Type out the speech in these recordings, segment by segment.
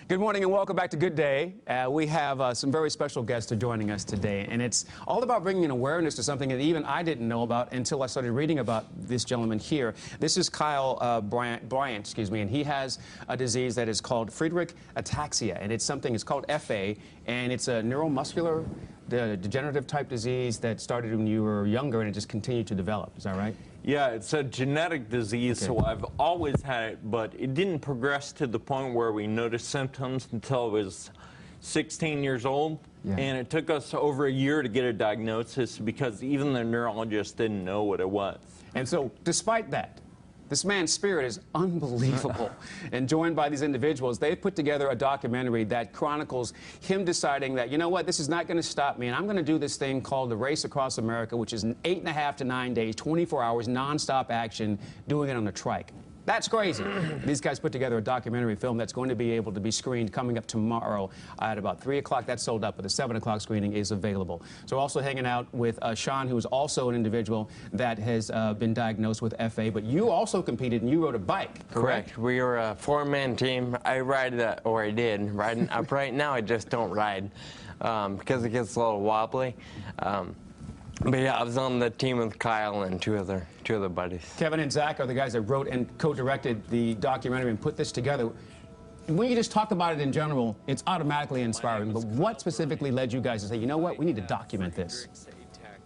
Good morning and welcome back to Good Day. We have some very special guests are joining us today, and it's all about bringing an awareness to something that even I didn't know about until I started reading about this gentleman here. This is Kyle Bryant, and he has a disease that is called Friedreich ataxia, and it's called FA, and it's a neuromuscular degenerative type disease that started when you were younger and it just continued to develop. Is that right? Yeah, it's a genetic disease, Okay. so I've always had it, but it didn't progress to the point where we noticed symptoms until I was 16 years old. Yeah. And it took us over a year to get a diagnosis because even the neurologist didn't know what it was. And so, despite that, this man's spirit is unbelievable. And joined by these individuals, they've put together a documentary that chronicles him deciding that, you know what, this is not going to stop me, and I'm going to do this thing called the Race Across America, which is 8.5 to 9 days, 24 hours, nonstop action, doing it on a trike. That's crazy. These guys put together a documentary film that's going to be able to be screened coming up tomorrow at about 3 o'clock. That's sold out, but the 7 o'clock screening is available. So also hanging out with Sean, who is also an individual that has been diagnosed with FA, but you also competed and you rode a bike, correct? We were a four-man team. I ride that, or I did. Riding up right now, I just don't ride because it gets a little wobbly. But yeah, I was on the team with Kyle and two other buddies. Kevin and Zach are the guys that wrote and co-directed the documentary and put this together. When you just talk about it in general, it's automatically inspiring. But what specifically led you guys to say, you know what, we need to document this?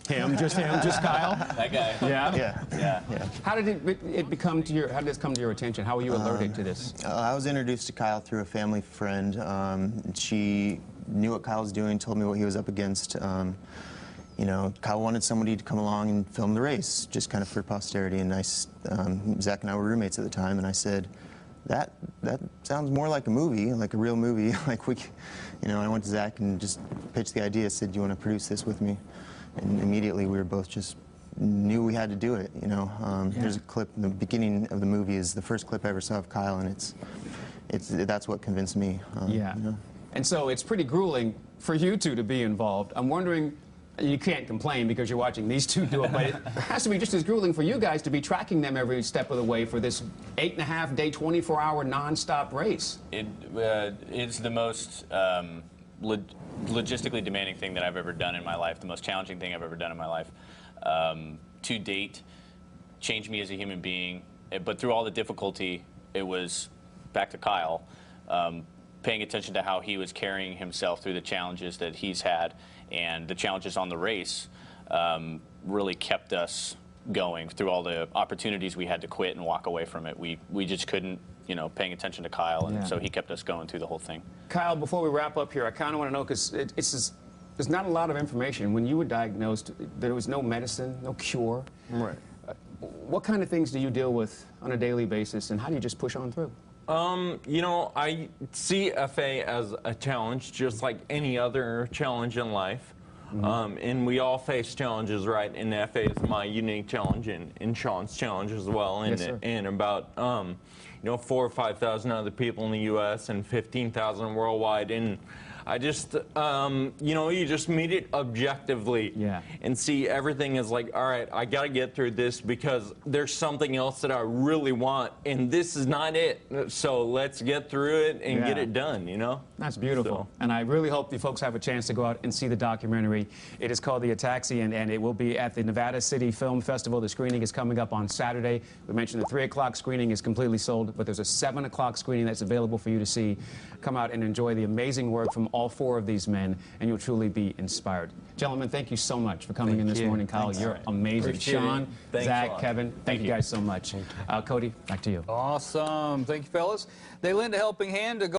Him, just Kyle? That guy. Yeah? Yeah. How did it come to your, how did this come to your attention? How were you alerted to this? I was introduced to Kyle through a family friend. She knew what Kyle was doing, told me what he was up against. You know, Kyle wanted somebody to come along and film the race, just kind of for posterity. And Zach and I were roommates at the time, and I said, that sounds more like a movie, like a real movie. I went to Zach and just pitched the idea. Said, do you want to produce this with me? And immediately we were both just knew we had to do it. There's a clip. The beginning of the movie is the first clip I ever saw of Kyle, and that's what convinced me. And so it's pretty grueling for you two to be involved. I'm wondering. You can't complain because you're watching these two do it, but it has to be just as grueling for you guys to be tracking them every step of the way for this 8.5 day, 24-hour nonstop race. It's the most logistically demanding thing that I've ever done in my life, the most challenging thing I've ever done in my life. To date, changed me as a human being, but through all the difficulty, it was, back to Kyle, paying attention to how he was carrying himself through the challenges that he's had, and the challenges on the race really kept us going through all the opportunities we had to quit and walk away from it. We just couldn't, paying attention to Kyle, and so he kept us going through the whole thing. Kyle, before we wrap up here, I kind of want to know, because there's not a lot of information. When you were diagnosed, there was no medicine, no cure. Right. What kind of things do you deal with on a daily basis, and how do you just push on through? I see FA as a challenge, just like any other challenge in life. And we all face challenges, right? And FA is my unique challenge, and Sean's challenge as well. And, yes, sir. And about, 4,000 or 5,000 other people in the U.S. and 15,000 worldwide. And I just, you just meet it objectively and see everything is like, all right, I got to get through this because there's something else that I really want, and this is not it. So let's get through it and get it done, That's beautiful. So. And I really hope you folks have a chance to go out and see the documentary. It is called The Ataxian, and it will be at the Nevada City Film Festival. The screening is coming up on Saturday. We mentioned the 3 o'clock screening is completely sold, but there's a 7 o'clock screening that's available for you to see. Come out and enjoy the amazing work from all 4 of these men, and you'll truly be inspired. Gentlemen, thank you so much for coming in this morning. Kyle, you're amazing. Appreciate Sean, Zach, Kevin, thank you you. guys so much. Cody, back to you. Awesome. Thank you, fellas. They lend a helping hand to go